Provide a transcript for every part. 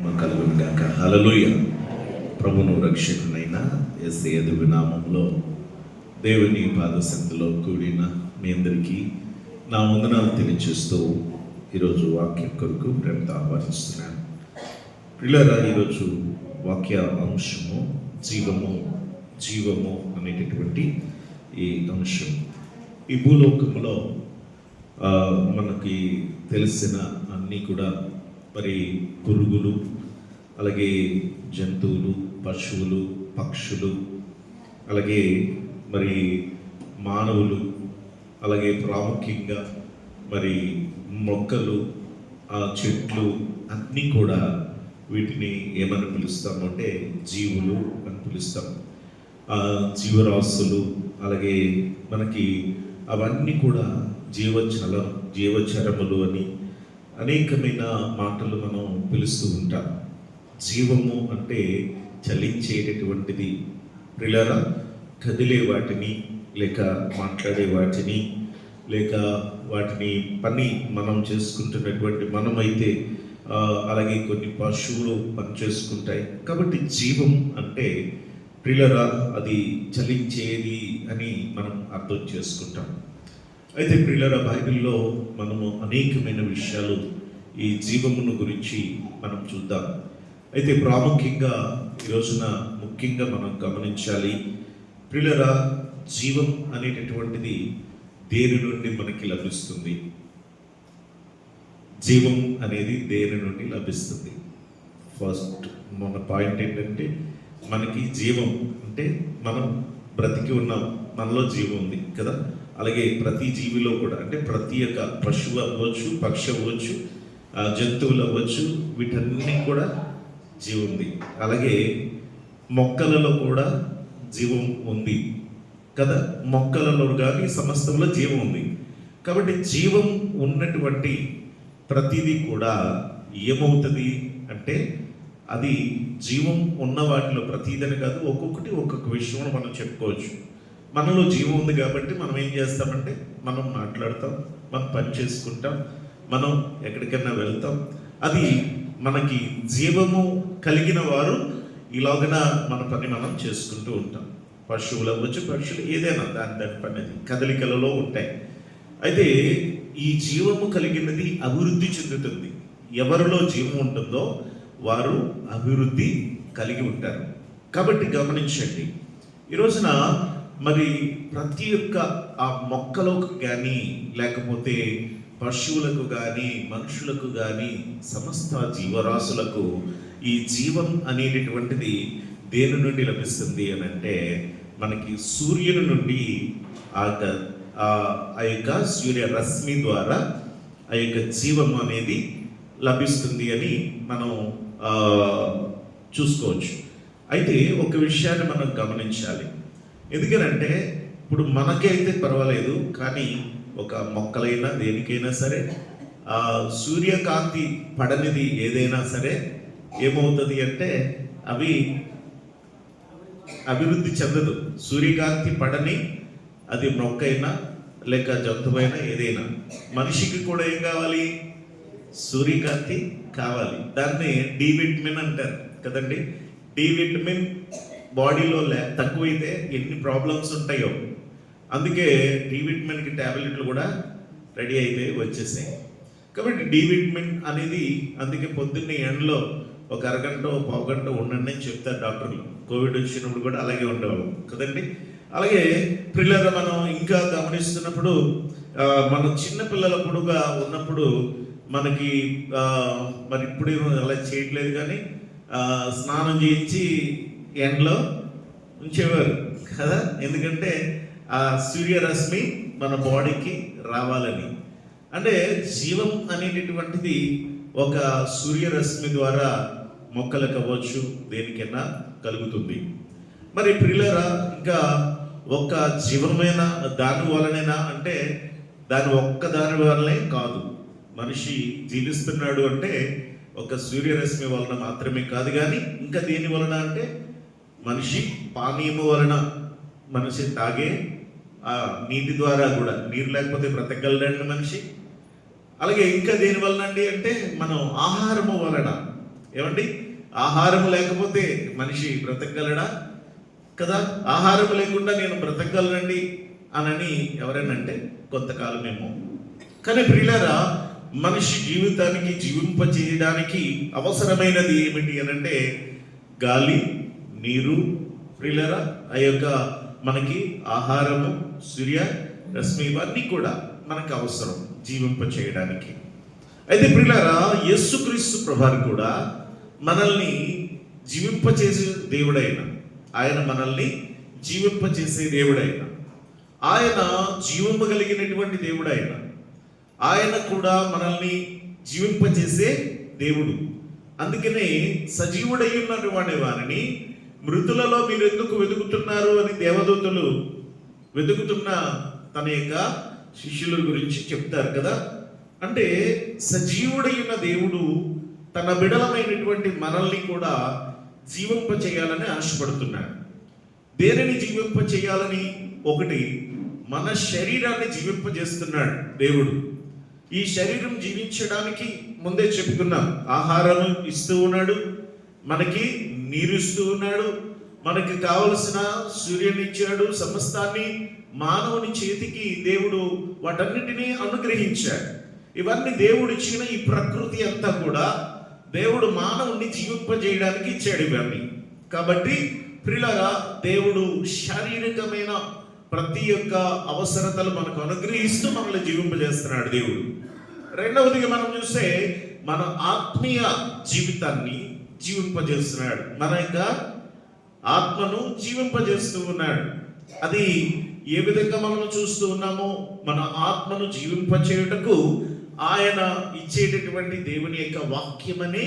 కలుగునుగాక. హల్లెలూయా. ప్రభును రక్షకునైన యేసయ్య నామములో దేవుని పాదసన్నిధిలో కూడిన మీ అందరికీ నా వందనాలు తెలియజేస్తూ ఈరోజు వాక్యం కొరకు ప్రేమతో ఆహ్వానిస్తున్నాను. పిల్లరా, ఈరోజు వాక్య అంశము జీవము అనేటటువంటి ఈ అంశం. ఈ భూలోకంలో మనకి తెలిసిన అన్నీ కూడా మరి పురుగులు, అలాగే జంతువులు, పశువులు, పక్షులు, అలాగే మరి మానవులు, అలాగే ప్రాముఖ్యంగా మరి మొక్కలు, చెట్లు అన్నీ కూడా వీటిని ఏమని పిలుస్తాము అంటే జీవులు అని పిలుస్తాం. జీవరాశులు, అలాగే మనకి అవన్నీ కూడా జీవచరములు అని అనేకమైన మాటలు మనం పిలుస్తూ ఉంటాం. జీవము అంటే చలించేటటువంటిది. ప్రియులారా, కదిలే వాటిని, లేక మాట్లాడే వాటిని, లేక వాటిని పని మనం చేసుకుంటున్నటువంటి మనమైతే అలాగే కొన్ని పశువులు పని చేసుకుంటాయి. కాబట్టి జీవం అంటే ప్రియులారా అది చలించేది అని మనం అర్థం చేసుకుంటాం. అయితే ప్రియులారా, బైబిల్లో మనము అనేకమైన విషయాలు ఈ జీవమును గురించి మనం చూద్దాం. అయితే ప్రాముఖ్యంగా ఈరోజున ముఖ్యంగా మనం గమనించాలి. ప్రియులారా, జీవం అనేటటువంటిది దేని నుండి మనకి లభిస్తుంది? జీవం అనేది దేని నుండి లభిస్తుంది? ఫస్ట్ మన పాయింట్ ఏంటంటే, మనకి జీవం అంటే మనం బ్రతికి ఉన్నాం, మనలో జీవం ఉంది కదా. అలాగే ప్రతి జీవిలో కూడా, అంటే ప్రతి ఒక్క పశువు అవ్వచ్చు, పక్షి అవ్వచ్చు, జంతువులు అవ్వచ్చు, వీటన్నీ కూడా జీవం ఉంది. అలాగే మొక్కలలో కూడా జీవం ఉంది కదా. మొక్కలలో కానీ సమస్తంలో జీవం ఉంది. కాబట్టి జీవం ఉన్నటువంటి ప్రతిదీ కూడా ఏమవుతుంది అంటే, అది జీవం ఉన్న వాటిలో ప్రతిదని కాదు, ఒక్కొక్కటి ఒక్కొక్క విషయం మనం చెప్పుకోవచ్చు. మనలో జీవం ఉంది కాబట్టి మనం ఏం చేస్తామంటే, మనం మాట్లాడతాం, మనం పని చేసుకుంటాం, మనం ఎక్కడికైనా వెళ్తాం. అది మనకి జీవము కలిగిన వారు ఇలాగన మన పని మనం చేసుకుంటూ ఉంటాం. పశువులు అవ్వచ్చు, పక్షులు, ఏదైనా దాని పని కదలికలలో ఉంటాయి. అయితే ఈ జీవము కలిగినది అభివృద్ధి చెందుతుంది. ఎవరిలో జీవం ఉంటుందో వారు అభివృద్ధి కలిగి ఉంటారు. కాబట్టి గమనించండి, ఈ రోజున మరి ప్రతి ఒక్క ఆ మొక్కలకు కానీ, లేకపోతే పశువులకు కానీ, మనుషులకు కానీ, సమస్త జీవరాశులకు ఈ జీవం అనేటటువంటిది దేని నుండి లభిస్తుంది అని అంటే, మనకి సూర్యుని నుండి ఆ యొక్క సూర్య రశ్మి ద్వారా ఆ యొక్క జీవం అనేది లభిస్తుంది అని మనం చూసుకోవచ్చు. అయితే ఒక విషయాన్ని మనం గమనించాలి. ఎందుకనంటే, ఇప్పుడు మనకైతే పర్వాలేదు, కానీ ఒక మొక్కలైనా దేనికైనా సరే సూర్యకాంతి పడనిది ఏదైనా సరే ఏమవుతుంది అంటే అవి అభివృద్ధి చెందదు. సూర్యకాంతి పడని అది మొక్కైనా లేక జంతువైనా ఏదైనా. మనిషికి కూడా ఏం కావాలి? సూర్యకాంతి కావాలి. దాన్ని డి విటమిన్ అంటారు కదండి. డి విటమిన్ బాడీలో తక్కువైతే ఎన్ని ప్రాబ్లమ్స్ ఉంటాయో. అందుకే డి విటమిన్కి ట్యాబ్లెట్లు కూడా రెడీ అయితే వచ్చేసాయి. కాబట్టి డి విటమిన్ అనేది అందుకే పొద్దున్నే ఎండలో ఒక అరగంట పావు గంట ఉండండి అని చెప్తారు డాక్టర్లు. కోవిడ్ వచ్చినప్పుడు కూడా అలాగే ఉండేవాళ్ళం కదండి. అలాగే పిల్లలు మనం ఇంకా గమనిస్తున్నప్పుడు, మన చిన్న పిల్లలప్పుడుగా ఉన్నప్పుడు మనకి మరి ఇప్పుడు అలా చేయట్లేదు, కానీ స్నానం చేయించి ఎండలో ఉంచేవారు కదా. ఎందుకంటే ఆ సూర్యరశ్మి మన బాడీకి రావాలని. అంటే జీవం అనేటటువంటిది ఒక సూర్యరశ్మి ద్వారా మొక్కలకు అవ్వచ్చు, దేనికైనా కలుగుతుంది. మరి ప్రియులారా, ఇంకా ఒక జీవమైన దాని వలనేనా అంటే, దాని ఒక్క దాని వల్లనే కాదు. మనిషి జీవిస్తున్నాడు అంటే ఒక సూర్యరశ్మి వలన మాత్రమే కాదు, కానీ ఇంకా దేని వలన అంటే మనిషి పానీయము వలన, మనిషి తాగే ఆ నీటి ద్వారా కూడా. నీరు లేకపోతే బ్రతకగలడండి మనిషి. అలాగే ఇంకా దేని వలన అండి అంటే మనం ఆహారము వలన. ఏమండి, ఆహారం లేకపోతే మనిషి బ్రతకగలడా? కదా. ఆహారం లేకుండా నేను బ్రతకగలనండి అనని ఎవరైనా అంటే కొంతకాలమేమో. కానీ ప్రియులారా, మనిషి జీవితానికి జీవింపచేయడానికి అవసరమైనది ఏమిటి అనంటే గాలి, నీరు, ప్రియులారా, ఆ యొక్క మనకి ఆహారము, సూర్య రశ్మి, ఇవన్నీ కూడా మనకు అవసరం జీవింపచేయడానికి. అయితే ప్రియులారా, యేసుక్రీస్తు ప్రభువారు కూడా మనల్ని జీవింపచేసే దేవుడైన ఆయన, మనల్ని జీవింపచేసే దేవుడైన ఆయన, జీవము కలిగినటువంటి దేవుడైన ఆయన కూడా మనల్ని జీవింపచేసే దేవుడు. అందుకనే సజీవుడై ఉన్నటువంటి వారిని మృతులలో మీరు ఎందుకు వెతుకుతున్నారు అని దేవదూతలు వెతుకుతున్న తన యొక్క శిష్యుల గురించి చెప్తారు కదా. అంటే సజీవుడైన దేవుడు తన బిడలమైనటువంటి మనల్ని కూడా జీవింప చేయాలని ఆశపడుతున్నాడు. దేనిని జీవింప చేయాలని? ఒకటి, మన శరీరాన్ని జీవింపజేస్తున్నాడు దేవుడు. ఈ శరీరం జీవించడానికి ముందే చెప్పుకున్నాం, ఆహారం ఇస్తూ ఉన్నాడు, మనకి నీరు ఇస్తూ ఉన్నాడు, మనకి కావలసిన సూర్యుని ఇచ్చాడు, సమస్తాన్ని మానవుని చేతికి దేవుడు వాటన్నిటినీ అనుగ్రహించాడు. ఇవన్నీ దేవుడు ఇచ్చిన ఈ ప్రకృతి అంతా కూడా దేవుడు మానవుని జీవింపజేయడానికి ఇచ్చాడు ఇవన్నీ. కాబట్టి ప్రియులారా, దేవుడు శారీరకమైన ప్రతి ఒక్క అవసరతలు మనకు అనుగ్రహిస్తూ మనల్ని జీవింపజేస్తున్నాడు దేవుడు. రెండవదిగా మనం చూస్తే మన ఆత్మీయ జీవితాన్ని జీవింపజేస్తున్నాడు, మన యొక్క ఆత్మను జీవింపజేస్తూ ఉన్నాడు. అది ఏ విధంగా మనం చూస్తూ ఉన్నామో, మన ఆత్మను జీవింపచేయుటకు ఆయన ఇచ్చేటటువంటి దేవుని యొక్క వాక్యమనే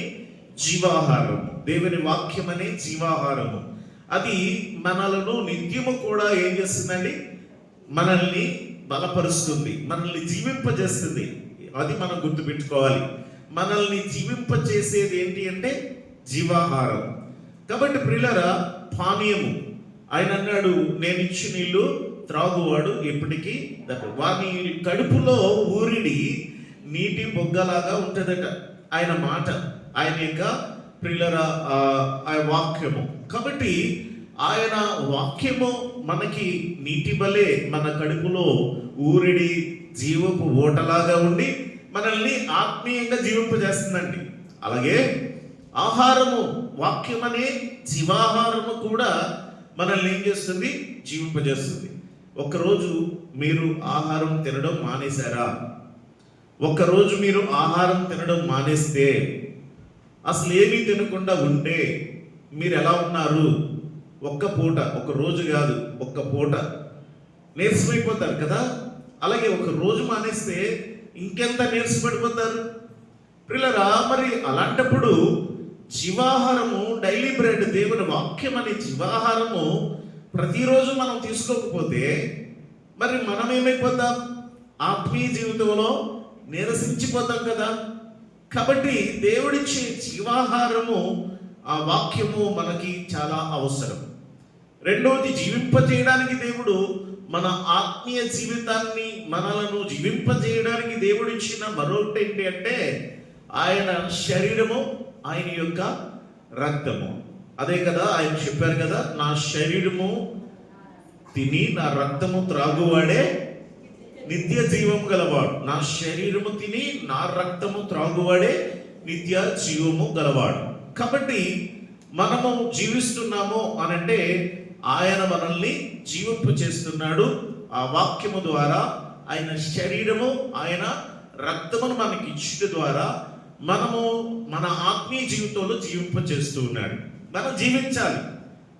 జీవాహారము, దేవుని వాక్యమనే జీవాహారము. అది మనలను నిత్యము కూడా ఏం చేస్తుందండి? మనల్ని బలపరుస్తుంది, మనల్ని జీవింపజేస్తుంది. అది మనం గుర్తుపెట్టుకోవాలి. మనల్ని జీవింపచేసేది ఏంటి అంటే జీవాహారం. కాబట్టి ప్రియులారా, పానీయము, ఆయన అన్నాడు, నేను ఇచ్చిన నీళ్ళు త్రాగువాడు ఎప్పటికీ వాని కడుపులో ఊరిడి నీటి బొగ్గలాగా ఉంటుందట ఆయన మాట, ఆయన యొక్క ప్రియులారా ఆ వాక్యము. కాబట్టి ఆయన వాక్యము మనకి నీటి వలె మన కడుపులో ఊరిడి జీవపు ఓటలాగా ఉండి మనల్ని ఆత్మీయంగా జీవింపజేస్తుందండి. అలాగే ఆహారము, వాక్యమనే జీవాహారము కూడా మనల్ని ఏం చేస్తుంది? జీవింపజేస్తుంది. ఒకరోజు మీరు ఆహారం తినడం మానేశారా? ఒక్కరోజు మీరు ఆహారం తినడం మానేస్తే, అసలు ఏమీ తినకుండా ఉంటే మీరు ఎలా ఉన్నారు? ఒక్క పూట, ఒక రోజు కాదు, ఒక్క పూట నీరసమైపోతారు కదా. అలాగే ఒక రోజు మానేస్తే ఇంకెంత నీరసపడిపోతారు ప్రియులారా. మరి అలాంటప్పుడు జీవాహారము, డైలీ బ్రెడ్, దేవుని వాక్యం అనే జీవాహారము ప్రతిరోజు మనం తీసుకోకపోతే మరి మనం ఏమైపోతాం? ఆత్మీయ జీవితంలో నీరసించిపోతాం కదా. కాబట్టి దేవుడిచ్చే జీవాహారము, ఆ వాక్యము మనకి చాలా అవసరం. రెండవది, జీవింపజేయడానికి దేవుడు మన ఆత్మీయ జీవితాన్ని, మనలను జీవింపజేయడానికి దేవుడిచ్చిన మరొకటి ఏంటి అంటే ఆయన శరీరము, ఆయన యొక్క రక్తము. అదే కదా ఆయన చెప్పారు కదా, నా శరీరము తిని నా రక్తము త్రాగువాడే నిత్య జీవము గలవాడు. నా శరీరము తిని నా రక్తము త్రాగువాడే నిత్య జీవము గలవాడు. కాబట్టి మనము జీవిస్తున్నాము అనంటే ఆయన మనల్ని జీవింపు చేస్తున్నాడు. ఆ వాక్యము ద్వారా, ఆయన శరీరము, ఆయన రక్తమును మనకి ఇచ్చుట ద్వారా మనము మన ఆత్మీయ జీవితంలో జీవింప చేస్తూ ఉన్నాడు. మనం జీవించాలి,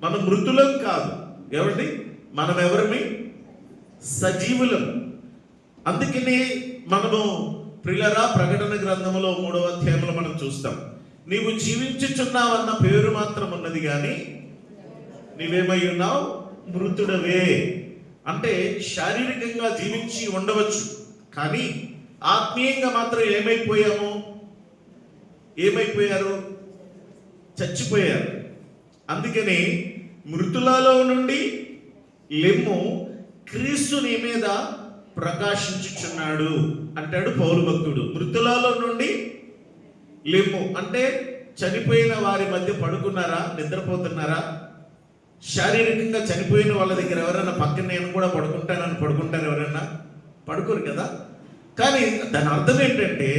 మనం మృతులం కాదు. ఏమండి, మనం ఎవరిమి? సజీవులం. అందుకనే మనము ప్రియులారా, ప్రకటన గ్రంథములో 3వ అధ్యాయంలో మనం చూస్తాం, నీవు జీవించుచున్నావన్న పేరు మాత్రం ఉన్నది కానీ నీవేమై ఉన్నావు? మృతుడవే. అంటే శారీరకంగా జీవించి ఉండవచ్చు, కానీ ఆత్మీయంగా మాత్రం ఏమైపోయారు? చచ్చిపోయారు. అందుకని మృతులలో నుండి లెమ్ము, క్రీస్తు నీ మీద ప్రకాశించుచున్నాడు అంటాడు పౌలు భక్తుడు. మృతులలో నుండి లెమ్ము అంటే చనిపోయిన వారి మధ్య పడుకున్నారా? నిద్రపోతున్నారా? శారీరకంగా చనిపోయిన వాళ్ళ దగ్గర ఎవరైనా పక్కన నేను కూడా పడుకుంటానని పడుకుంటారు ఎవరైనా? పడుకోరు కదా. కానీ దాని అర్థం ఏంటంటే,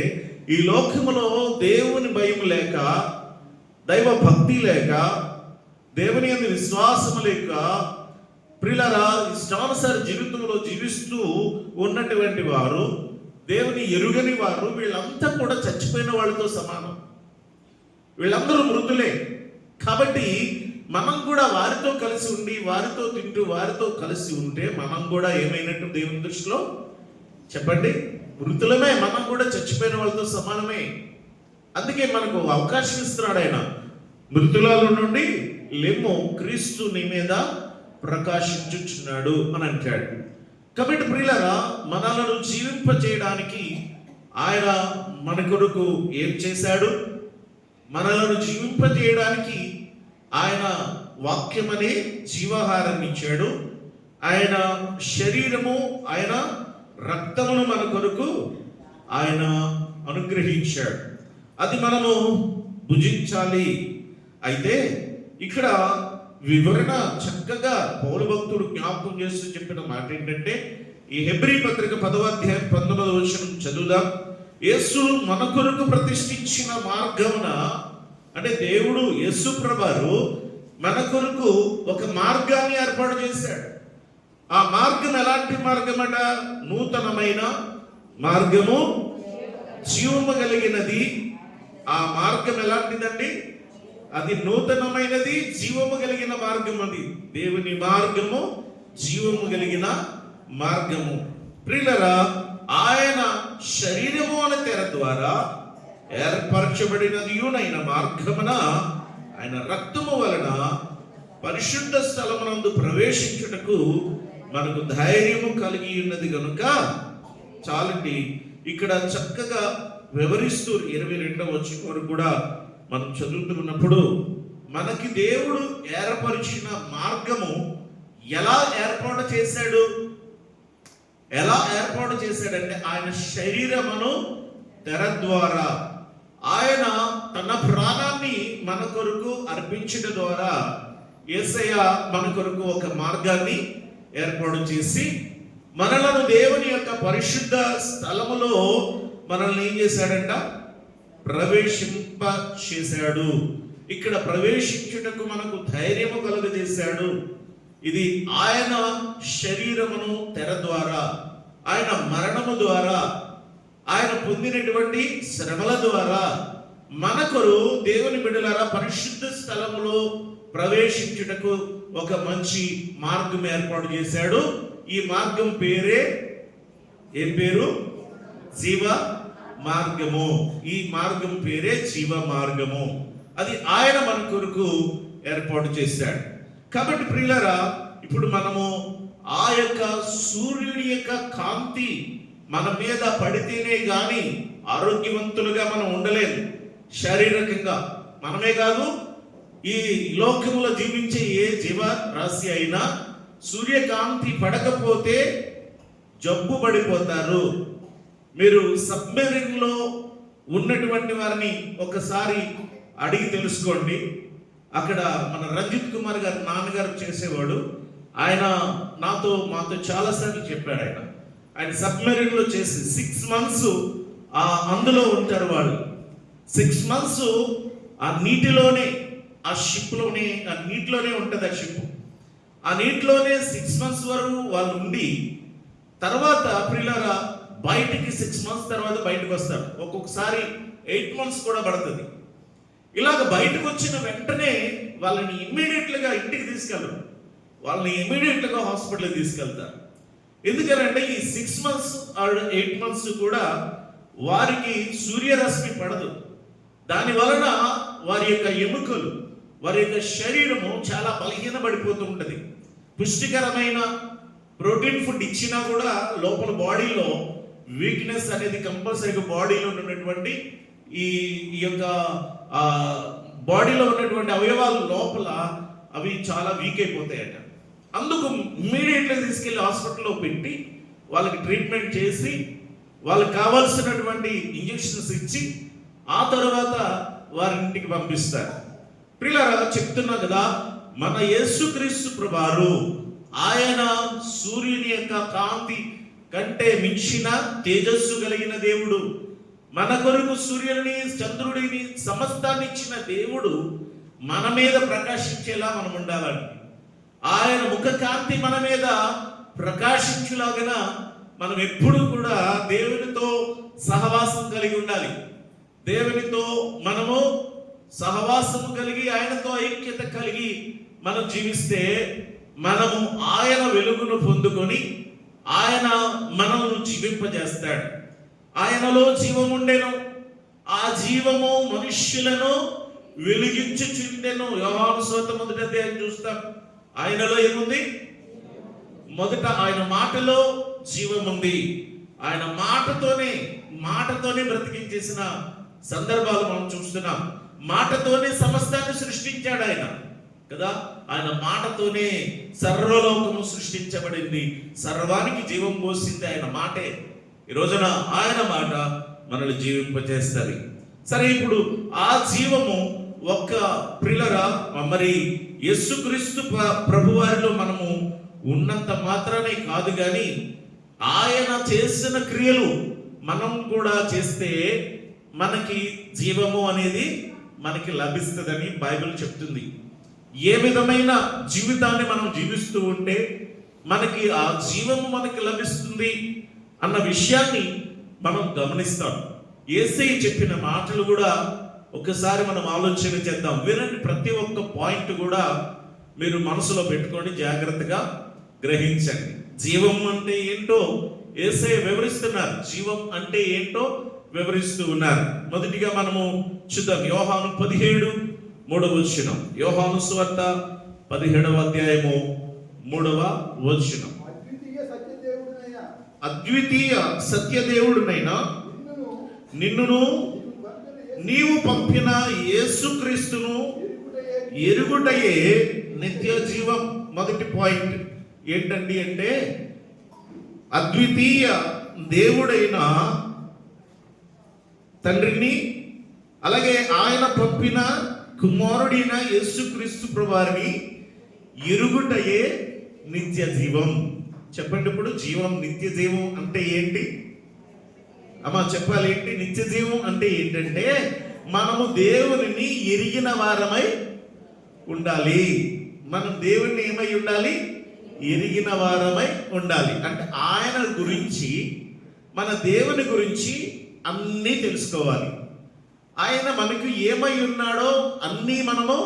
ఈ లోకములో దేవుని భయం లేక, దైవ భక్తి లేక, దేవుని యందు విశ్వాసం లేక, ప్రియులారా, ఇష్టానుసార జీవితంలో జీవిస్తూ ఉన్నటువంటి వారు, దేవుని ఎరుగని వారు, వీళ్ళంతా కూడా చచ్చిపోయిన వాళ్ళతో సమానం. వీళ్ళందరూ మృతులే. కాబట్టి మనం కూడా వారితో కలిసి ఉండి, వారితో తింటూ, వారితో కలిసి ఉంటే మనం కూడా ఏమైనట్టు దేవుని దృష్టిలో? చెప్పండి, మృతులమే. మనం కూడా చచ్చిపోయిన వాళ్ళతో సమానమే. అందుకే మనకు అవకాశం ఇస్తున్నాడు ఆయన. మృతులలో నుండి లెమ్ము, క్రీస్తు నీ మీద ప్రకాశించుచున్నాడు అని అంటాడు. కాబట్టి ప్రియులారా, మనలను జీవింప చేయడానికి ఆయన మన కొరకు ఏం చేశాడు? మనలను జీవింప చేయడానికి ఆయన వాక్యం అనే జీవాహారాన్ని ఇచ్చాడు. ఆయన శరీరము, ఆయన రక్తమును మన కొరకు ఆయన అనుగ్రహించాడు. అది మనము భుజించాలి. అయితే ఇక్కడ వివరణ చక్కగా పౌలు భక్తుడు జ్ఞాపకం చేస్తూ చెప్పిన మాట ఏంటంటే, ఈ హెబ్రీ పత్రిక 10వ అధ్యాయం 19వ వచనం చదువుదాం. యేసు మన కొరకు ప్రతిష్ఠించిన మార్గమున, అంటే దేవుడు యేసు ప్రభువారు మన కొరకు ఒక మార్గాన్ని ఏర్పాటు చేశాడు. ఆ మార్గం ఎలాంటి మార్గం అట? నూతనమైన మార్గము, జీవము కలిగినది. ఆ మార్గం ఎలాంటిదండి? అది నూతనమైనది, జీవము కలిగిన మార్గం. అది దేవుని మార్గము, జీవము కలిగిన మార్గము. ప్రియులారా, ఆయన శరీరము అనే తెర ద్వారా ఏర్పరచబడినదియునైన మార్గమున, ఆయన రక్తము వలన పరిశుద్ధ స్థలమునందు ప్రవేశించుటకు మనకు ధైర్యము కలిగి ఉన్నది కనుక చాలండి. ఇక్కడ చక్కగా వివరిస్తూ 22వ వచనం వరకు కూడా మనం చదువుతున్నప్పుడు, మనకి దేవుడు ఏర్పరిచిన మార్గము ఎలా ఏర్పాటు చేశాడు? ఎలా ఏర్పాటు చేశాడంటే, ఆయన శరీరమును తెర ద్వారా, ఆయన తన ప్రాణాన్ని మన కొరకు అర్పించడం ద్వారా యేసయ్య మన కొరకు ఒక మార్గాన్ని ఏర్పాటు చేసి మనలను దేవుని యొక్క పరిశుద్ధ స్థలములో మనల్ని ఏం చేశాడంట? ప్రవేశింప చేశాడు. ఇక్కడ ప్రవేశించుటకు మనకు ధైర్యము కలుగజేశాడు. ఇది ఆయన శరీరమును తెర ద్వారా, ఆయన మరణము ద్వారా, ఆయన పొందినటువంటి శ్రమల ద్వారా మనకొరు దేవుని బిడ్డలారా పరిశుద్ధ స్థలములో ప్రవేశించుటకు ఒక మంచి మార్గం ఏర్పాటు చేశాడు. ఈ మార్గం పేరే ఏం పేరు? జీవ మార్గము. ఈ మార్గం పేరే జీవ మార్గము. అది ఆయన మన కొరకు ఏర్పాటు చేశాడు. కాబట్టి ప్రియులారా, ఇప్పుడు మనము ఆ యొక్క సూర్యుని యొక్క కాంతి మన మీద పడితేనే గాని ఆరోగ్యవంతులుగా మనం ఉండలేము. శారీరకంగా మనమే కాదు, ఈ లోకములో జీవించే ఏ జీవరాశి అయినా సూర్యకాంతి పడకపోతే జబ్బు పడిపోతారు. మీరు సబ్మెరీన్ లో ఉన్నటువంటి వారిని ఒకసారి అడిగి తెలుసుకోండి. అక్కడ మన రంజిత్ కుమార్ గారు నాన్నగారు చేసేవాడు. ఆయన మాతో చాలాసార్లు చెప్పాడు. ఆయన సబ్మెరీన్ లో చేసి 6 months అందులో ఉంటారు వాళ్ళు. 6 months ఆ నీటిలోనే, ఆ షిప్లోనే, ఆ నీటిలోనే ఉంటుంది ఆ షిప్. ఆ నీటిలోనే 6 months వరకు వాళ్ళు ఉండి తర్వాత ప్రియులారా బయటికి 6 months తర్వాత బయటకు వస్తారు. ఒక్కొక్కసారి 8 months కూడా పడుతుంది. ఇలాగ బయటకు వచ్చిన వెంటనే వాళ్ళని ఇమ్మీడియట్లుగా ఇంటికి తీసుకెళ్ళరు. వాళ్ళని ఇమ్మీడియట్లుగా హాస్పిటల్కి తీసుకెళ్తారు. ఎందుకంటే ఈ 6 months ఆర్ 8 months కూడా వారికి సూర్యరశ్మి పడదు. దాని వలన వారి యొక్క ఎముకలు, వారి యొక్క శరీరము చాలా బలహీనపడిపోతూ ఉంటుంది. పుష్టికరమైన ప్రోటీన్ ఫుడ్ ఇచ్చినా కూడా లోపల బాడీలో వీక్నెస్ అనేది కంపల్సరీగా బాడీలో ఉన్నటువంటి ఈ యొక్క బాడీలో ఉన్నటువంటి అవయవాలు లోపల అవి చాలా వీక్ అయిపోతాయట. అందుకు ఇమ్మీడియట్గా తీసుకెళ్ళి హాస్పిటల్లో పెట్టి వాళ్ళకి ట్రీట్మెంట్ చేసి వాళ్ళకి కావాల్సినటువంటి ఇంజెక్షన్స్ ఇచ్చి ఆ తర్వాత వారింటికి పంపిస్తారు. ప్రియులారా, చెప్తున్నా కదా, మన యేసుక్రీస్తు ప్రభువారు ఆయన సూర్యుని యొక్క కాంతి కంటే మించిన తేజస్సు కలిగిన దేవుడు. మన కొరకు సూర్యుని, చంద్రుడిని, సమస్తాన్ని ఇచ్చిన దేవుడు మన మీద ప్రకాశించేలా మనం ఉండాలండి. ఆయన ముఖ కాంతి మన మీద ప్రకాశించులాగిన మనం ఎప్పుడు కూడా దేవునితో సహవాసం కలిగి ఉండాలి. దేవునితో మనము సహవాసము కలిగి, ఆయనతో ఐక్యత కలిగి మనం జీవిస్తే మనము ఆయన వెలుగును పొందుకొని ఆయన మనల్ని జీవింపజేస్తాడు. ఆయనలో జీవం ఉండెను, ఆ జీవము మనుష్యులను వెలిగించుచుండెను. యోహాను సువార్త 1వ అధ్యాయం చూస్తాం. ఆయనలో ఏముంది? మొదట ఆయన మాటలో జీవం ఉంది. ఆయన మాటతోనే బ్రతికించేసిన సందర్భాలు మనం చూస్తున్నాం. మాటతోనే సమస్తాన్ని సృష్టించాడు ఆయన కదా. ఆయన మాటతోనే సర్వలోకము సృష్టించబడింది. సర్వానికి జీవం పోసింది ఆయన మాటే. ఈ రోజున ఆయన మాట మనల్ని జీవింపజేస్తుంది. సరే, ఇప్పుడు ఆ జీవము ఒక్క ప్రియులారా మరి యేసుక్రీస్తు ప్రభువారిలో మనము ఉన్నంత మాత్రమే కాదు, కానీ ఆయన చేసిన క్రియలు మనం కూడా చేస్తే మనకి జీవము అనేది మనకి లభిస్తుందని బైబిల్ చెప్తుంది. ఏ విధమైన జీవితాన్ని మనం జీవిస్తూ ఉంటే మనకి ఆ జీవము మనకి లభిస్తుంది అన్న విషయాన్ని మనం గమనిస్తాం. యేసయ్య చెప్పిన మాటలు కూడా ఒకసారి మనం ఆలోచన చేద్దాం. వినండి, ప్రతి ఒక్క పాయింట్ కూడా మీరు మనసులో పెట్టుకొని జాగ్రత్తగా గ్రహించండి. జీవం అంటే ఏంటో యేసయ్య వివరిస్తున్నారు. జీవం అంటే ఏంటో వివరిస్తూ ఉన్నారు. మొదటిగా మనము చూద్దాం. యోహాను 17:3. యోహాను సువార్త 17వ అధ్యాయము 3వ వచనం. అద్వితీయ సత్యదేవుడునైనా నిన్నును నీవు పంపిన యేసుక్రీస్తును ఎరుగుటయే నిత్య జీవం. మొదటి పాయింట్ ఏంటండి అంటే, అద్వితీయ దేవుడైన తండ్రిని, అలాగే ఆయన పంపిన కుమారుడైన యేసుక్రీస్తు ప్రభువారిని ఎరుగుటయే నిత్య జీవం. చెప్పండి, ఇప్పుడు జీవం, నిత్య జీవం అంటే ఏంటి? అమ్మా చెప్పాలి, ఏంటి నిత్య జీవం అంటే? ఏంటంటే మనము దేవునిని ఎరిగిన వారమై ఉండాలి. మనం దేవుణ్ణి ఏమై ఉండాలి? ఎరిగిన వారమై ఉండాలి. అంటే ఆయన గురించి, మన దేవుని గురించి అన్నీ తెలుసుకోవాలి. ఆయన మనకు ఏమై ఉన్నాడో అన్నీ మనము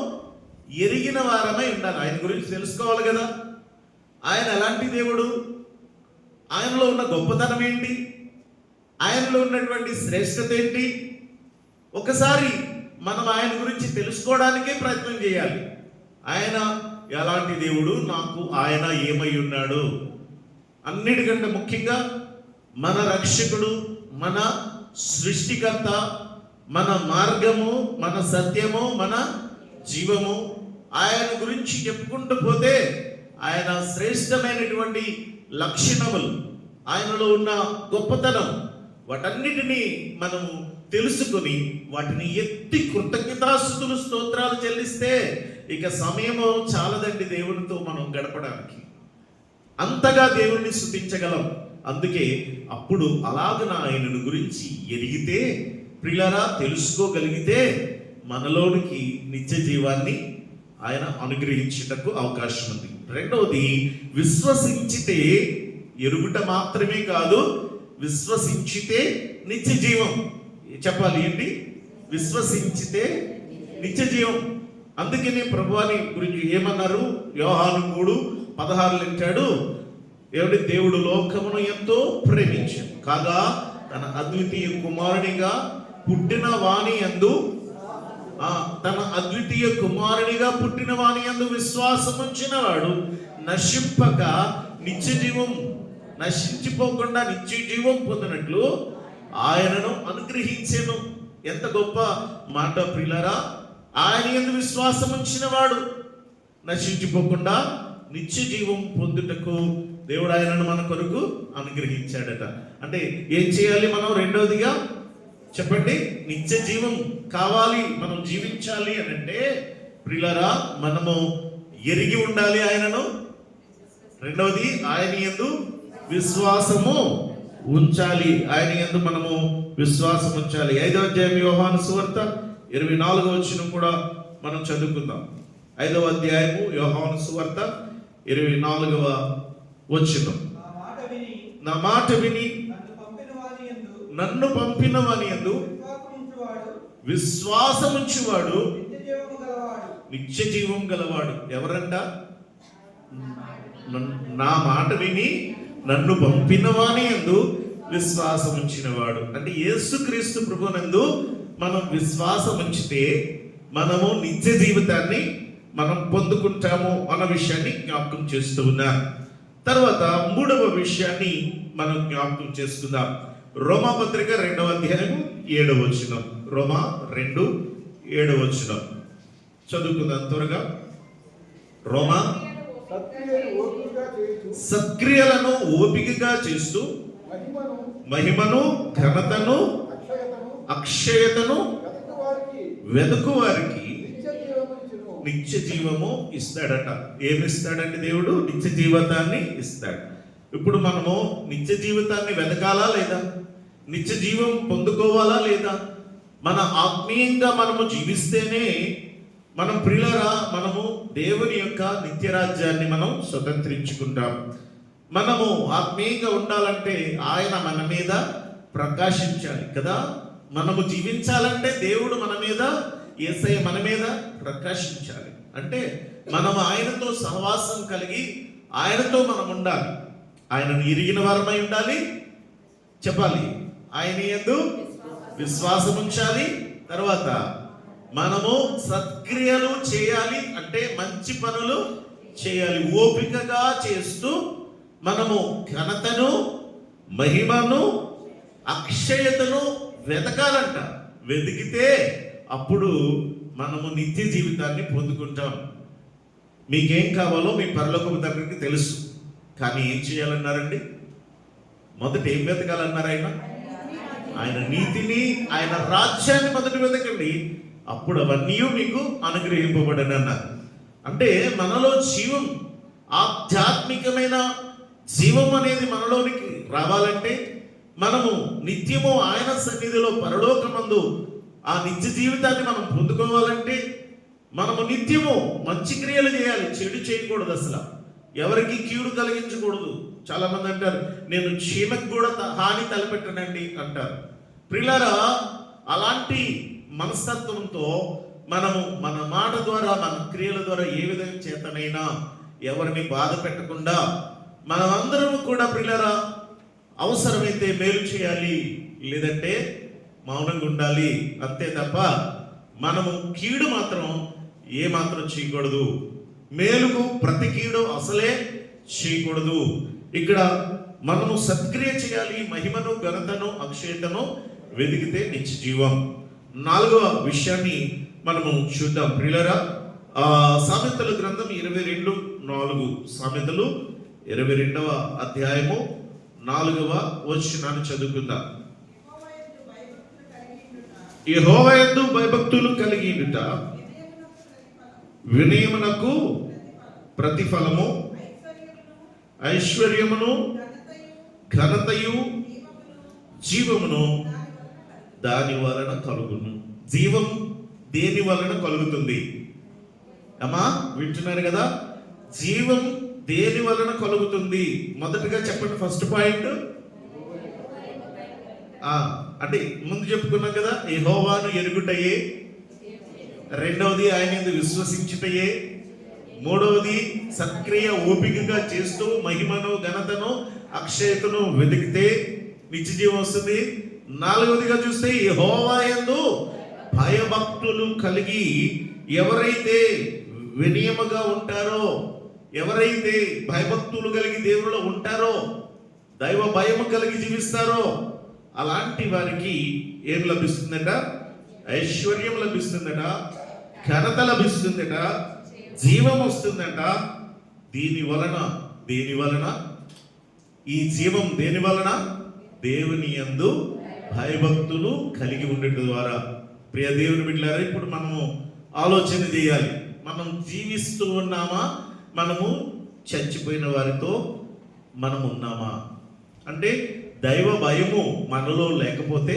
ఎరిగిన వారమై ఉండాలి. ఆయన గురించి తెలుసుకోవాలి కదా. ఆయన ఎలాంటి దేవుడు? ఆయనలో ఉన్న గొప్పతనం ఏంటి? ఆయనలో ఉన్నటువంటి శ్రేష్టత ఏంటి? ఒకసారి మనం ఆయన గురించి తెలుసుకోవడానికే ప్రయత్నం చేయాలి. ఆయన ఎలాంటి దేవుడు, నాకు ఆయన ఏమై ఉన్నాడు, అన్నిటికంటే ముఖ్యంగా మన రక్షకుడు, మన సృష్టికర్త, మన మార్గము, మన సత్యము, మన జీవము. ఆయన గురించి చెప్పుకుంటూ పోతే ఆయన శ్రేష్టమైనటువంటి లక్షణములు, ఆయనలో ఉన్న గొప్పతనం, వాటన్నిటినీ మనము తెలుసుకొని వాటిని ఎత్తి కృతజ్ఞతాస్తుతులు, స్తోత్రాలు చెల్లిస్తే ఇక సమయము చాలదండి దేవునితో మనం గడపడానికి. అంతగా దేవుణ్ణి స్తుతించగలం. అందుకే అప్పుడు అలాగన ఆయనను గురించి ఎరిగితే, ప్రియులారా, తెలుసుకోగలిగితే మనలోనికి నిత్య జీవాన్ని ఆయన అనుగ్రహించుటకు అవకాశం ఉంది. రెండవది, విశ్వసించితే ఎరుగుట మాత్రమే కాదు, విశ్వసించితే నిత్య జీవం. చెప్పాలి ఏంటి? విశ్వసించితే నిత్య జీవం. అందుకనే ప్రభువాని గురించి ఏమన్నారు? యోహాను 3:16 అంటాడు, ఏమిటి? దేవుడు లోకమును ఎంతో ప్రేమించాడు కాగా తన అద్వితీయ కుమారునిగా పుట్టిన వాని యందు, విశ్వాసం ఉంచిన వాడు నశింపక నిత్య జీవం, నశించిపోకుండా నిత్య జీవం పొందినట్లు ఆయనను అనుగ్రహించెను. ఎంత గొప్ప మాట ప్రియులారా! ఆయన యందు విశ్వాసం ఉంచిన వాడు నశించిపోకుండా నిత్య జీవం పొందుటకు దేవుడు ఆయనను మన కొరకు అనుగ్రహించాడట. అంటే ఏం చేయాలి మనం? రెండవదిగా చెప్పండి, నిత్య జీవం కావాలి, మనం జీవించాలి అని అంటే ప్రియులారా మనము ఎరిగి ఉండాలి ఆయనను. రెండవది ఆయన యందు విశ్వాసము ఉంచాలి. ఆయన యందు మనము విశ్వాసం ఉంచాలి. 5వ అధ్యాయం యోహాను సువార్త 24వ వచనం కూడా మనం చదువుకుందాం. 5వ అధ్యాయము యోహాను సువార్త 24వ వచనం. నా మాట విని నన్ను పంపిన వాని యందు విశ్వాసముంచువాడు నిత్య జీవం గలవాడు. ఎవరంట? నా మాట విని నన్ను పంపిన వాని యందు విశ్వాసం ఉంచినవాడు. అంటే యేసుక్రీస్తు ప్రభునందు మనం విశ్వాసం ఉంచితే మనము నిత్య జీవితాన్ని మనం పొందుకుంటాము అన్న విషయాన్ని జ్ఞాపకం చేస్తూ ఉన్నారు. తర్వాత 3వ విషయాన్ని మనం జ్ఞాపకం చేసుకుందాం. రోమా పత్రిక 2వ అధ్యాయం 7వ వచనం. రోమా 2:7 వచనం చదువుకుందాం త్వరగా. రోమా సత్క్రియలను ఓపికగా చేస్తూ మహిమను ఘనతను అక్షయతను వెదుకు వారికి నిత్య జీవము ఇస్తాడట. ఏమిస్తాడండి దేవుడు? నిత్య జీవితాన్ని ఇస్తాడు. ఇప్పుడు మనము నిత్య జీవితాన్ని వెతకాలా లేదా? నిత్య జీవం పొందుకోవాలా లేదా? మన ఆత్మీయంగా మనము జీవిస్తేనే మనం ప్రియులరా మనము దేవుని యొక్క నిత్యరాజ్యాన్ని మనం స్వతంత్రించుకుంటాం. మనము ఆత్మీయంగా ఉండాలంటే ఆయన మన మీద ప్రకాశించాలి కదా. మనము జీవించాలంటే దేవుడు మన మీద, యేసయ్య మన మీద ప్రకాశించాలి. అంటే మనం ఆయనతో సహవాసం కలిగి ఆయనతో మనం ఉండాలి. ఆయనను ఎరిగిన వారమై ఉండాలి. చెప్పాలి, ఆయన యందు విశ్వాసం ఉంచాలి. తర్వాత మనము సత్క్రియలు చేయాలి. అంటే మంచి పనులు చేయాలి. ఓపికగా చేస్తూ మనము ఘనతను మహిమను అక్షయతను వెతకాలంట. వెతికితే అప్పుడు మనము నిత్య జీవితాన్ని పొందుకుంటాం. మీకేం కావాలో మీ పరలోకపు తండ్రికి తెలుసు. కానీ ఏం చేయాలన్నారండి? మొదట ఏం వెతకాలన్నారు? ఆయన నీతిని, ఆయన రాజ్యాన్ని మొదట వెతకండి, అప్పుడు అవన్నీ మీకు అనుగ్రహింపబడని అన్నారు. అంటే మనలో జీవం, ఆధ్యాత్మికమైన జీవం అనేది మనలోనికి రావాలంటే మనము నిత్యము ఆయన సన్నిధిలో పరలోకమందు ఆ నిత్య జీవితాన్ని మనం పొందుకోవాలంటే మనము నిత్యము మంచి క్రియలు చేయాలి. చెడు చేయకూడదు, అసలు ఎవరికి కీడు కలిగించకూడదు. చాలా మంది అంటారు, నేను చీమకు కూడా హాని తలపెట్టనండి అంటారు. ప్రియులారా, అలాంటి మనస్తత్వంతో మనము మన మాట ద్వారా, మన క్రియల ద్వారా ఏ విధంగా చేతనైనా ఎవరిని బాధ పెట్టకుండా మనమందరం కూడా ప్రియులారా అవసరమైతే మేలు చేయాలి, లేదంటే మౌనంగా ఉండాలి. అంతే తప్ప మనము కీడు మాత్రం ఏ మాత్రం చేయకూడదు. మేలుకు ప్రతి కీడు అసలే చేయకూడదు. ఇక్కడ మనము సత్క్రియ చేయాలి. మహిమను ఘనతను అక్షయతను వెతికితే నిత్య జీవం. 4వ విషయాన్ని మనము చూద్దాం ప్రియులారా. సామెతల గ్రంథం 22:4. సామెతలు 22వ అధ్యాయము 4వ వచనాన్ని చదువుకుందాం. యెహోవా యందు భయభక్తులు కలిగి ఉండుట వినయమునకు ప్రతిఫలము, ఐశ్వర్యమును ఘనతయు జీవమును దాని వలన కలుగును. జీవం దేని వలన కలుగుతుంది? అమ్మా వింటున్నారు కదా? జీవం దేని వలన కలుగుతుంది? మొదటగా చెప్పండి. ఫస్ట్ పాయింట్ అంటే ముందు చెప్పుకున్నాం కదా, యెహోవాను ఎరుగుటయే. రెండవది ఆయన యందు విశ్వసించుటయే. మూడవది సత్క్రియ ఓపికగా చేస్తూ మహిమను ఘనతను అక్షయతను వెతికితే నిత్య జీవం వస్తుంది. 4వదిగా చూస్తే యెహోవా యందు భయభక్తులు కలిగి ఎవరైతే వినయముగా ఉంటారో, ఎవరైతే భయభక్తులు కలిగి దేవుడిలో ఉంటారో, దైవ భయము కలిగి జీవిస్తారో అలాంటి వారికి ఏం లభిస్తుందట? ఐశ్వర్యం లభిస్తుందట, ఘనత లభిస్తుందట, జీవం వస్తుందట. దేని వలన ఈ జీవం దేని వలన? దేవుని యందు భయభక్తులు కలిగి ఉండటం ద్వారా. ప్రియ దేవుని బిడ్డలారా, ఇప్పుడు మనము ఆలోచన చేయాలి. మనం జీవిస్తూ ఉన్నామా, మనము చచ్చిపోయిన వారితో మనం ఉన్నామా? అంటే దైవ భయము మనలో లేకపోతే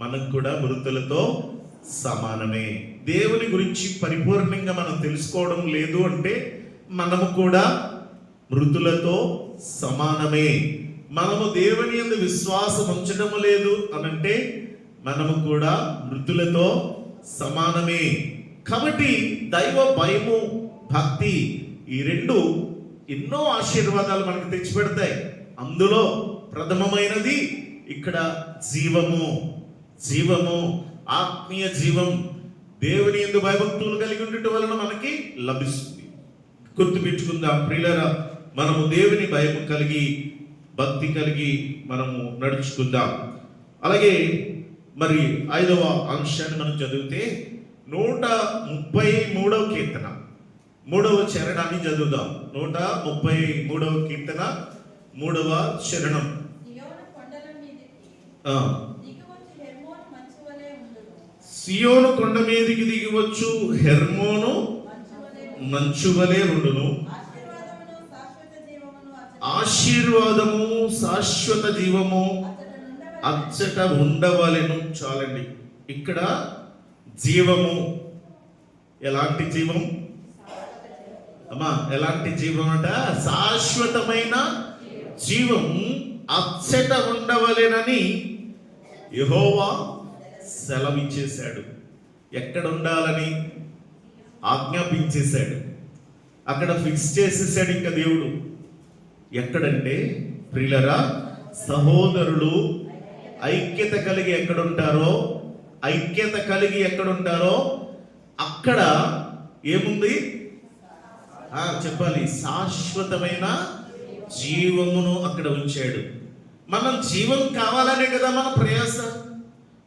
మనకు కూడా మృతులతో సమానమే. దేవుని గురించి పరిపూర్ణంగా మనం తెలుసుకోవడం లేదు అంటే మనము కూడా మృతులతో సమానమే. మనము దేవుని యందు విశ్వాసం ఉంచడం లేదు అనంటే మనము కూడా మృతులతో సమానమే. కాబట్టి దైవ భయము, భక్తి, ఈ రెండు ఎన్నో ఆశీర్వాదాలు మనకు తెచ్చిపెడతాయి. అందులో ప్రథమమైనది ఇక్కడ జీవము. జీవము, ఆత్మీయ జీవం దేవుని యందు భయభక్తులు కలిగి ఉండటం వలన మనకి లభిస్తుంది. గుర్తుపెట్టుకుందాం ప్రియులారా, మనము దేవుని భయము కలిగి, భక్తి కలిగి మనము నడుచుకుందాం. అలాగే మరి 5వ అంశాన్ని మనం చదివితే 133వ కీర్తన 3వ చరణాన్ని చదువుదాం. 133వ కీర్తన 3వ చరణం. సియోను కొండ మీదికి దిగివచ్చు, హెర్మోను మంచువలే ఉండును. ఆశీర్వాదము, శాశ్వత జీవము అచ్చట ఉండవలెను. చాలండి. ఇక్కడ జీవము, ఎలాంటి జీవం అమ్మా? ఎలాంటి జీవం అంట? శాశ్వతమైన జీవం అచ్చట ఉండవలెనని యెహోవా సెలవిచ్చేశాడు. ఎక్కడ ఉండాలని ఆజ్ఞాపించేశాడు. అక్కడ ఫిక్స్ చేసేసాడు ఇంకా దేవుడు. ఎక్కడంటే ప్రియులరా, సహోదరులు ఐక్యత కలిగి ఎక్కడుంటారో, ఐక్యత కలిగి ఎక్కడుంటారో అక్కడ ఏముంది చెప్పాలి? శాశ్వతమైన జీవమును అక్కడ ఉంచాడు. మనం జీవం కావాలనే కదా మన ప్రయాస,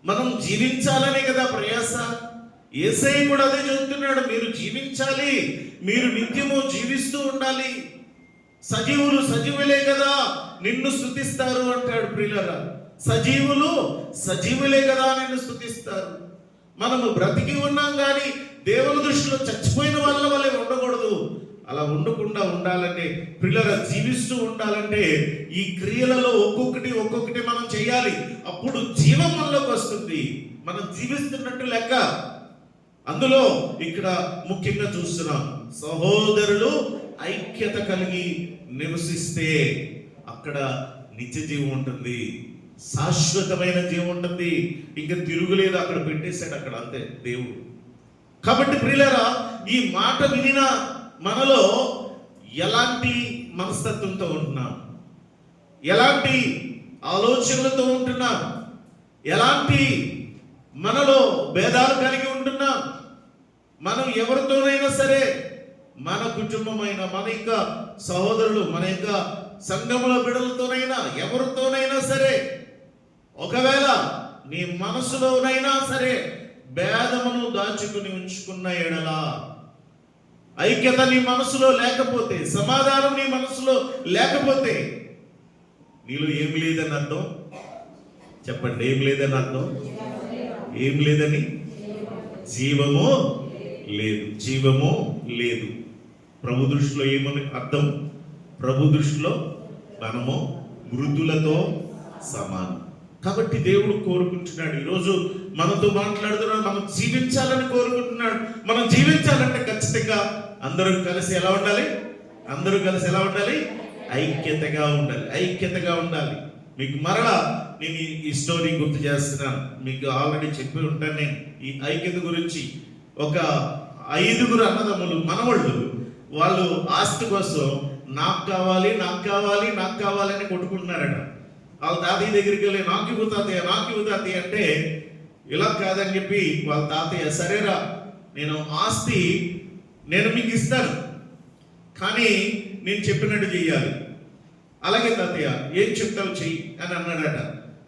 మనం జీవించాలనే కదా ప్రయాస. యేసయ్య కూడా అదే చెబుతున్నాడు, మీరు జీవించాలి, మీరు నిత్యము జీవిస్తూ ఉండాలి. సజీవులు సజీవులే కదా నిన్ను స్తుతిస్తారు అంటాడు. ప్రియులారా, సజీవులు సజీవులే కదా నిన్ను స్తుతిస్తారు. మనము బ్రతికి ఉన్నాం కానీ దేవుని దృష్టిలో చచ్చిపోయిన వాళ్ళ వల్లే ఉండకూడదు. అలా ఉండకుండా ఉండాలంటే ప్రియులారా, జీవిస్తూ ఉండాలంటే ఈ క్రియలలో ఒక్కొక్కటి మనం చేయాలి. అప్పుడు జీవం మనలోకి వస్తుంది. మనం జీవిస్తున్నట్టు లెక్క. అందులో ఇక్కడ ముఖ్యంగా చూస్తున్నాం, సహోదరులు ఐక్యత కలిగి నివసిస్తే అక్కడ నిత్య జీవం ఉంటుంది, శాశ్వతమైన జీవం ఉంటుంది. ఇంకా తిరుగులేదు. అక్కడ పెట్టేశాడు, అక్కడ అంతే దేవుడు. కాబట్టి ప్రియులారా, ఈ మాట వినిన మనలో ఎలాంటి మనస్తత్వంతో ఉంటున్నాం, ఎలాంటి ఆలోచనలతో ఉంటున్నాం, ఎలాంటి మనలో భేదాలు కలిగి ఉంటున్నాం. మనం ఎవరితోనైనా సరే, మన కుటుంబమైన, మన యొక్క సహోదరులు, మన యొక్క సంఘముల బిడ్డలతోనైనా, ఎవరితోనైనా సరే, ఒకవేళ నీ మనసులోనైనా సరే భేదమును దాచుకుని ఉంచుకున్న ఎడల, ఐక్యత నీ మనసులో లేకపోతే, సమాధానం నీ మనసులో లేకపోతే నీలో ఏం లేదని అర్థం? చెప్పండి, ఏం లేదని అర్థం? ఏం లేదని? జీవము లేదు, జీవము లేదు. ప్రభు దృష్టిలో ఏమని అర్థం? ప్రభు దృష్టిలో మనము మృతులతో సమానం. కాబట్టి దేవుడు కోరుకుంటున్నాడు, ఈరోజు మనతో మాట్లాడుతున్నాడు, మనం జీవించాలని కోరుకుంటున్నాడు. మనం జీవించాలంటే ఖచ్చితంగా అందరం కలిసి ఎలా ఉండాలి? అందరూ కలిసి ఎలా ఉండాలి? ఐక్యతగా ఉండాలి, ఐక్యతగా ఉండాలి. మీకు మరలా నేను ఈ స్టోరీ గుర్తు చేస్తున్నాను. మీకు ఆల్రెడీ చెప్పి ఉంటాను నేను ఈ ఐక్యత గురించి. ఒక 5గురు అన్నదమ్ములు, మనవళ్ళు, వాళ్ళు ఆస్తి కోసం నాకు కావాలి, నాకు కావాలి, నాకు కావాలని కొట్టుకుంటున్నారట. వాళ్ళ తాతయ్య దగ్గరికి వెళ్ళి నాకు ఇవ్వు తాతయ్య, నాకు ఇవ్వు తాతయ్య అంటే, ఇలా కాదని చెప్పి వాళ్ళ తాతయ్య, సరేరా నేను ఆస్తి నేను మీకు ఇస్తాను, కానీ నేను చెప్పినట్టు చెయ్యాలి. అలాగే తాతయ్య, ఏం చెప్తావు చెయ్యి అని అన్నాడట.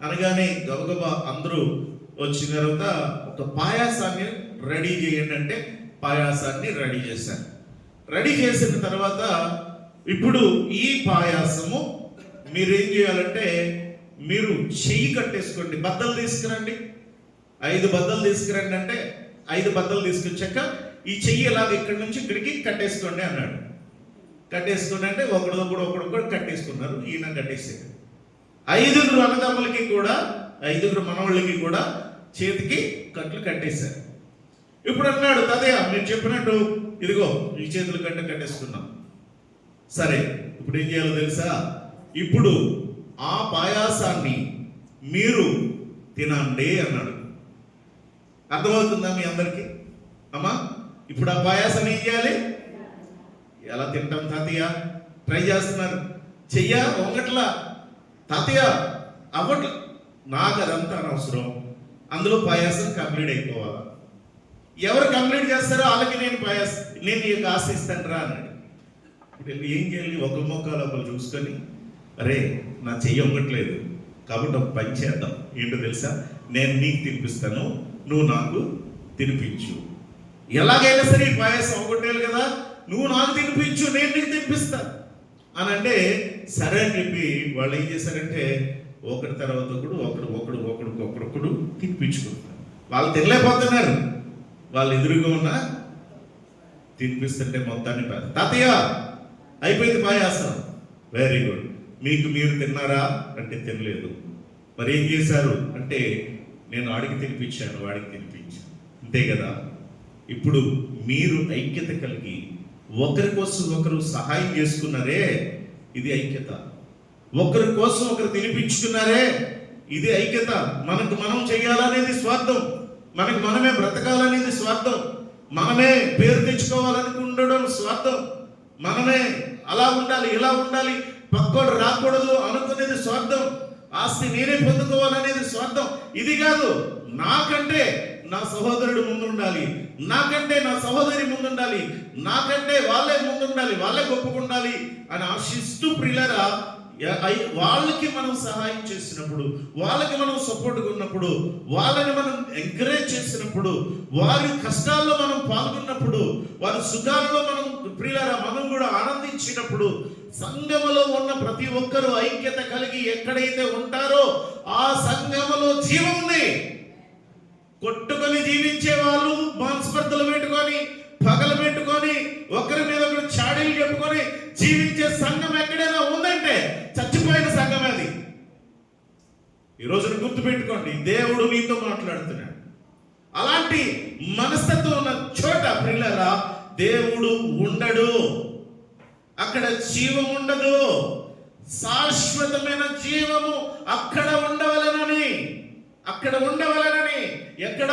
అనగానే గబగబా అందరూ వచ్చిన తర్వాత ఒక పాయాసాన్ని రెడీ చేయండి అంటే పాయాసాన్ని రెడీ చేశారు. రెడీ చేసిన తర్వాత ఇప్పుడు ఈ పాయాసము మీరేం చేయాలంటే మీరు చెయ్యి కట్టేసుకోండి, బద్దలు తీసుకురండి, 5 బద్దలు తీసుకురండి అంటే 5 బద్దలు తీసుకొచ్చాక ఈ చెయ్యి ఇలాగ ఇక్కడి నుంచి ఇక్కడికి కట్టేసుకోండి అన్నాడు. కట్టేసుకోండి అంటే ఒకడు కట్టేసుకున్నారు. ఈయన కట్టేసాడు. 5 అన్నదమ్ములకి కూడా 5 మనవాళ్ళకి కూడా చేతికి కట్లు కట్టేశారు. ఇప్పుడు అన్నాడు, తాతయ్య మీరు చెప్పినట్టు ఇదిగో ఈ చేతులు కట్టేసుకున్నాం. సరే, ఇప్పుడు ఏం చేయాలో తెలుసా? ఇప్పుడు ఆ పాయాసాన్ని మీరు తినండి అన్నాడు. అర్థమవుతుందా మీ అందరికీ? అమ్మా, ఇప్పుడు ఆ పాయాసాన్ని ఏం చేయాలి? ఎలా తింటాం తాతయ్య? ట్రై చేస్తున్నారు, చెయ్య వంగట్లా, తాతయ్య అవ్వట్ల. నాకు అదంతా అనవసరం, అందులో పాయాసం కంప్లీట్ అయిపోవాలా. ఎవరు కంప్లీట్ చేస్తారో వాళ్ళకి నేను నీకు ఆశిస్తాను రా అన్నాడు. ఇప్పుడు ఏం చేయాలి? ఒకరి మొక్కలు ఒకరు చూసుకొని, అరే నా చెయ్యి వంగట్లేదు కాబట్టి ఒక పని చేద్దాం. ఏంటో తెలుసా? నేను నీకు తినిపిస్తాను, నువ్వు నాకు తినిపించు. ఎలాగైనా సరే ఈ పాయసం ఒకటేలు కదా, నువ్వు నాకు తినిపించు, నేను నీకు తినిపిస్తాను అని అంటే సరే అని చెప్పి వాళ్ళు ఏం చేశారంటే ఒకరి తర్వాత ఒకడు తినిపించుకుంటున్నారు. వాళ్ళు తినలేకపోతున్నారు. వాళ్ళు ఎదురుగా ఉన్న తినిపిస్తుంటే మొత్తాన్ని తాతయ్య అయిపోయింది పాయాసం, వెరీ గుడ్. మీకు మీరు తిన్నారా అంటే తినలేదు. మరి ఏం చేశారు అంటే నేను వాడికి తినిపించాను, వాడికి తినిపించాను, అంతే కదా. ఇప్పుడు మీరు ఐక్యత కలిగి ఒకరి కోసం ఒకరు సహాయం చేసుకున్నారే, ఇది ఐక్యత. ఒకరి కోసం ఒకరు తినిపించుకున్నారే, ఇది ఐక్యత. మనకు మనం చేయాలనేది స్వార్థం, మనకు మనమే బ్రతకాలనేది స్వార్థం, మనమే పేరు తెచ్చుకోవాలనుకుండడం స్వార్థం, మనమే అలా ఉండాలి ఇలా ఉండాలి పక్కోడు రాకూడదు అనుకునేది స్వార్థం, ఆస్తి నేనే పొందుకోవాలనేది స్వార్థం. ఇది కాదు, నాకంటే నా సహోదరుడు ముందుండాలి, నాకంటే నా సహోదరి ముందుండాలి, నాకంటే వాళ్ళే ముందుండాలి, వాళ్ళే గొప్పగుండాలి అని ఆశిస్తూ ప్రియులారా వాళ్ళకి మనం సహాయం చేసినప్పుడు, వాళ్ళకి మనం సపోర్ట్గా ఉన్నప్పుడు, వాళ్ళని మనం ఎంకరేజ్ చేసినప్పుడు, వారి కష్టాల్లో మనం పాల్గొన్నప్పుడు, వారి సుఖాల్లో మనం ప్రియులారా మనం కూడా ఆనందించినప్పుడు, సంఘములో ఉన్న ప్రతి ఒక్కరూ ఐక్యత కలిగి ఎక్కడైతే ఉంటారో ఆ సంఘములో జీవం ఉంది. కొట్టుకొని జీవించే వాళ్ళు మాంసపర్తలు పెట్టుకొని పగలు పెట్టుకొని ఒకరి మీద ఒకరు చాడీలు చెప్పుకొని జీవించే సంఘం ఎక్కడైనా ఉందంటే చచ్చిపోయిన సంఘం అది. ఈ రోజున గుర్తుపెట్టుకోండి, దేవుడు మీతో మాట్లాడుతున్నాడు. అలాంటి మనస్తత్వం ఉన్న చోట ప్రియులారా దేవుడు ఉండడు, అక్కడ జీవం ఉండదు. శాశ్వతమైన జీవము అక్కడ ఉండవలనని ఎక్కడ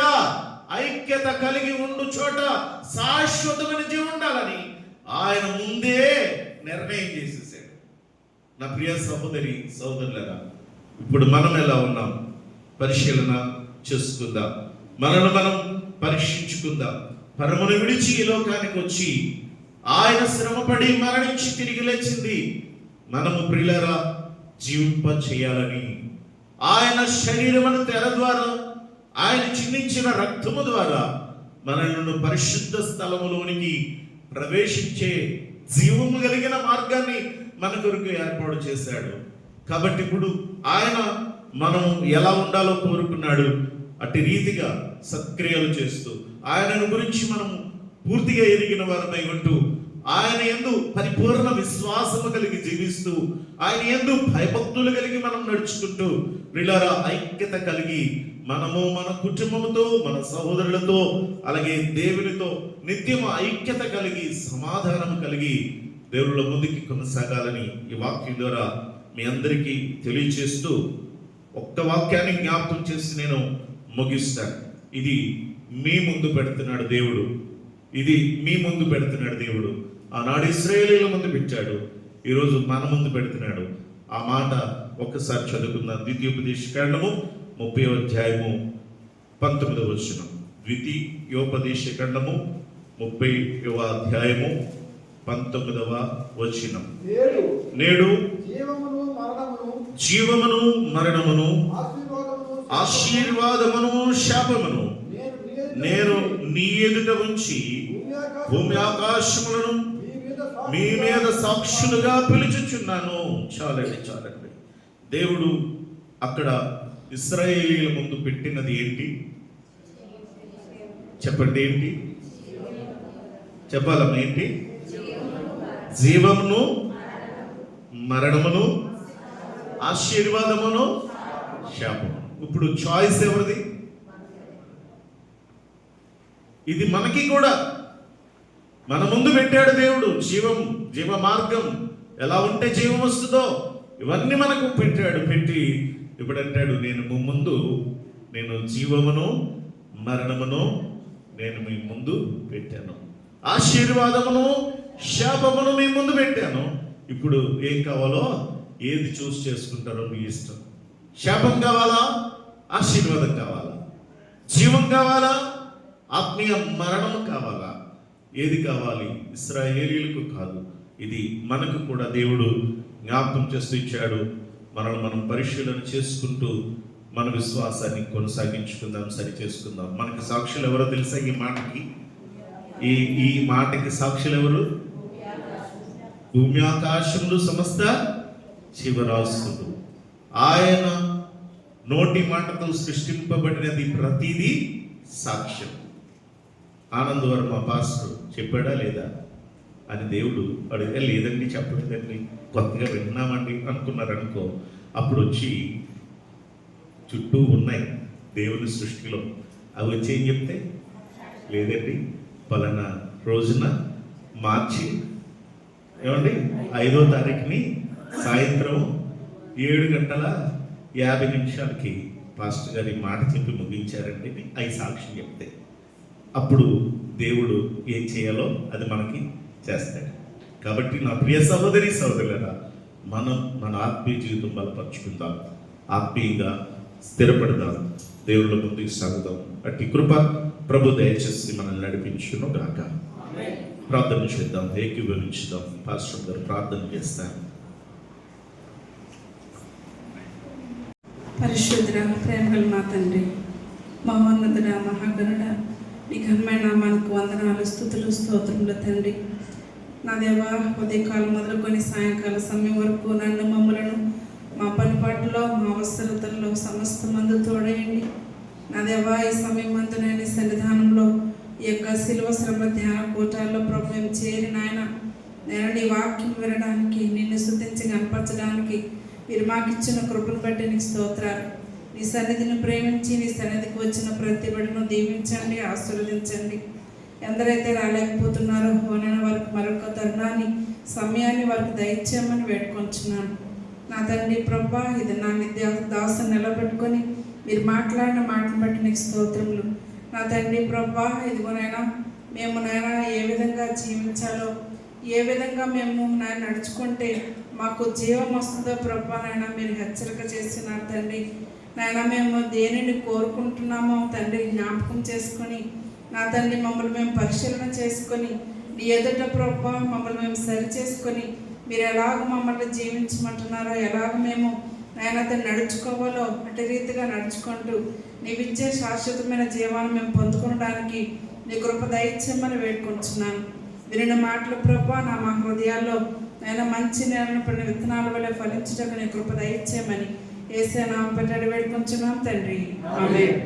ఐక్యత కలిగి ఉండు చోట శాశ్వతమైన జీవం ఉండాలని ఆయన ముందే నిర్ణయం చేసేసాడు. నా ప్రియ సహోదరి సహోదరులరా, ఇప్పుడు మనం ఎలా ఉన్నాం పరిశీలన చేసుకుందాం, మనల్ని మనం పరీక్షించుకుందాం. పరమును విడిచి ఈ లోకానికి వచ్చి ఆయన శ్రమపడి మరణించి తిరిగి లేచింది మనము ప్రియులారా జీవింప చేయాలని, ఆయన శరీరమును తెర ద్వారా, ఆయన చిందించిన రక్తము ద్వారా మనల్ని పరిశుద్ధ స్థలములోనికి ప్రవేశించే జీవము కలిగిన మార్గాన్ని మన కొరకు ఏర్పాటు చేశాడు. కాబట్టి ఇప్పుడు ఆయన మనం ఎలా ఉండాలో కోరుకున్నాడు. అట్టి రీతిగా సత్క్రియలు చేస్తూ ఆయనను గురించి మనం పూర్తిగా ఎరిగిన వారమై ఉంటూ ఆయన యందు పరిపూర్ణ విశ్వాసము కలిగి జీవిస్తూ ఆయన యందు భయభక్తులు కలిగి మనం నడుచుకుంటూ ప్రియులారా ఐక్యత కలిగి మనము మన కుటుంబముతో మన సహోదరులతో అలాగే దేవునితో నిత్యము ఐక్యత కలిగి సమాధానం కలిగి దేవుళ్ళ ముందుకి కొనసాగాలని ఈ వాక్యం ద్వారా మీ అందరికీ తెలియచేస్తూ ఒక్క వాక్యాన్ని జ్ఞాపకం చేసి నేను ముగిస్తాను. ఇది మీ ముందు పెడుతున్నాడు దేవుడు, ఇది మీ ముందు పెడుతున్నాడు దేవుడు. ఆనాడు ఇశ్రాయేలీయుల ముందు పెట్టాడు, ఈరోజు మన ముందు పెడుతున్నాడు. ఆ మాట ఒక్కసారి చదువుకుందాం. ద్వితీయోపదేశకాండము 30వ అధ్యాయము 19వ వచనం. ద్వితీయోపదేశకాండము 30వ అధ్యాయము 19వ వచనం. నేడు జీవమును మరణమును ఆశీర్వాదమును శాపమును నేను నీ ఎదుట ఉంచి భూమి ఆకాశములను మీ మీద సాక్షులుగా పిలుచుచున్నాను. చాలండి. దేవుడు అక్కడ ఇశ్రాయేలీయుల ముందు పెట్టినది ఏంటి? చెప్పండి, ఏంటి చెప్పాలమ్మా? ఏంటి? జీవమును, మరణమును, ఆశీర్వాదమును, శాపము. ఇప్పుడు చాయిస్ ఎవరిది? ఇది మనకి కూడా మన ముందు పెట్టాడు దేవుడు. జీవ మార్గం ఎలా ఉంటే జీవం వస్తుందో ఇవన్నీ మనకు పెట్టాడు. పెట్టి ఇప్పుడు అంటాడు, నేను జీవమును మరణమును నేను మీ ముందు పెట్టాను, ఆశీర్వాదమును శాపమును మీ ముందు పెట్టాను. ఇప్పుడు ఏం కావాలో ఏది చూస్ చేసుకుంటారో మీ ఇష్టం. శాపం కావాలా? ఆశీర్వాదం కావాలా? జీవం కావాలా? ఆత్మీయ మరణం కావాలా? ఏది కావాలి? ఇశ్రాయేలీయులకు కాదు, ఇది మనకు కూడా దేవుడు జ్ఞాపకం చేస్తూ ఇచ్చాడు. మనం పరిశీలన చేసుకుంటూ మన విశ్వాసాన్ని కొనసాగించుకుందాం, సరి చేసుకుందాం. మనకి సాక్షులు ఎవరో తెలుసా? ఈ మాటకి సాక్షులు ఎవరు? భూమి ఆకాశములు సమస్త జీవరాశులు. ఆయన నోటి మాటతో సృష్టింపబడినది ప్రతిదీ సాక్ష్యం. ఆనందవరం పాస్టర్ చెప్పాడా లేదా అని దేవుడు అడిగితే, లేదండి చెప్పలేదండి, కొత్తగా విన్నామండి అనుకున్నారనుకో. అప్పుడు వచ్చి చుట్టూ ఉన్నాయి దేవుని సృష్టిలో, అవి వచ్చి ఏం చెప్తే, లేదండి పలానా రోజున మార్చి 5వ తారీఖుని సాయంత్రం 7:50 పాస్టర్ గారి మాట చెప్పి ముగించారండి అవి సాక్ష్యం చెప్తే, అప్పుడు దేవుడు ఏం చేయాలో అది మనకి చేస్తాడు. కాబట్టి నా ప్రియ సహోదరి సహోదరులారా, మనం మన ఆత్మీయ జీవితం బలపరుచుకుందాం, ఆత్మీయంగా స్థిరపడదాం, దేవుళ్ళ ముందుకు సాగుదాం. అట్టి కృప ప్రభు దయచేసి మనల్ని నడిపించును గాక. ప్రార్థన చేద్దాం, ఏకీభవించుదాం. పాస్టర్ గారు ప్రార్థన చేస్తారు. పరిశుద్ధ ప్రేమగల మా తండ్రి, మహోన్నతుడ, మహాగణుడ, నీ ఘనమైన నామానికి వందనాలు, స్తుతులు, స్తోత్రములు తండ్రి. నా దేవా, ఉదయకాలం మొదలుకొని సాయంకాల సమయం వరకు నన్ను, మమ్మలను, మా పనిపాటులో, మా అవసరతల్లో సమస్త మందు తోడేయండి. నా దేవా, ఈ సమయం మందు నేను సన్నిధానంలో ఈ యొక్క శిలువ శ్రమ ధ్యాన కూటాల్లో ప్రభు మేము చేరి నాయన, నేను నీ వాక్యం వినడానికి, నిన్ను స్తుతించి కనపరచడానికి మీరు మాకు ఇచ్చిన కృపను బట్టి నీకు స్తోత్రాలు. నీ సన్నిధిని ప్రేమించి నీ సన్నిధికి వచ్చిన ప్రతి బిడ్డను దీవించండి, ఆశీర్వదించండి. ఎందరైతే రాలేకపోతున్నారో నేను వారికి మరొక తరుణాన్ని, సమయాన్ని వారికి దయచేయమని వేడుకొంచున్నాను. నా తండ్రి ప్రభా, ఇది నా దాసుని నిలబెట్టుకొని మీరు మాట్లాడిన మాటను బట్టి నీకు స్తోత్రములు. నా తండ్రి ప్రభా, ఇదిగోనైనా మేము నాయన ఏ విధంగా జీవించాలో, ఏ విధంగా మేము నాయన నడుచుకుంటే మాకు జీవం వస్తుందో ప్రభా నాయన మీరు హెచ్చరిక చేస్తున్నారు తండ్రి. నాయన మేము దేనిని కోరుకుంటున్నామో తండ్రి జ్ఞాపకం చేసుకొని, నా తండ్రి మమ్మల్ని మేము పరిశీలన చేసుకొని, నీ ఎదుట ప్రభా మమ్మల్ని మేము సరి చేసుకొని, మీరు ఎలాగ మమ్మల్ని జీవించమంటున్నారో, ఎలాగ మేము నాయన తండ్రి నడుచుకోవాలో అటు రీతిగా నడుచుకుంటూ నీవిచ్చే శాశ్వతమైన జీవాన్ని మేము పొందుకోవడానికి నీ కృప దయచేయమని వేడుకుంటున్నాను. వినిన మాటలు ప్రభా మా హృదయాల్లో నేను మంచి నేలను పడిన విత్తనాల వల్ల ఫలించడానికి నీ కృప దయచేయమని యేసు నామమున వేడుకుంటున్నాం తండ్రి. ఆమేన్.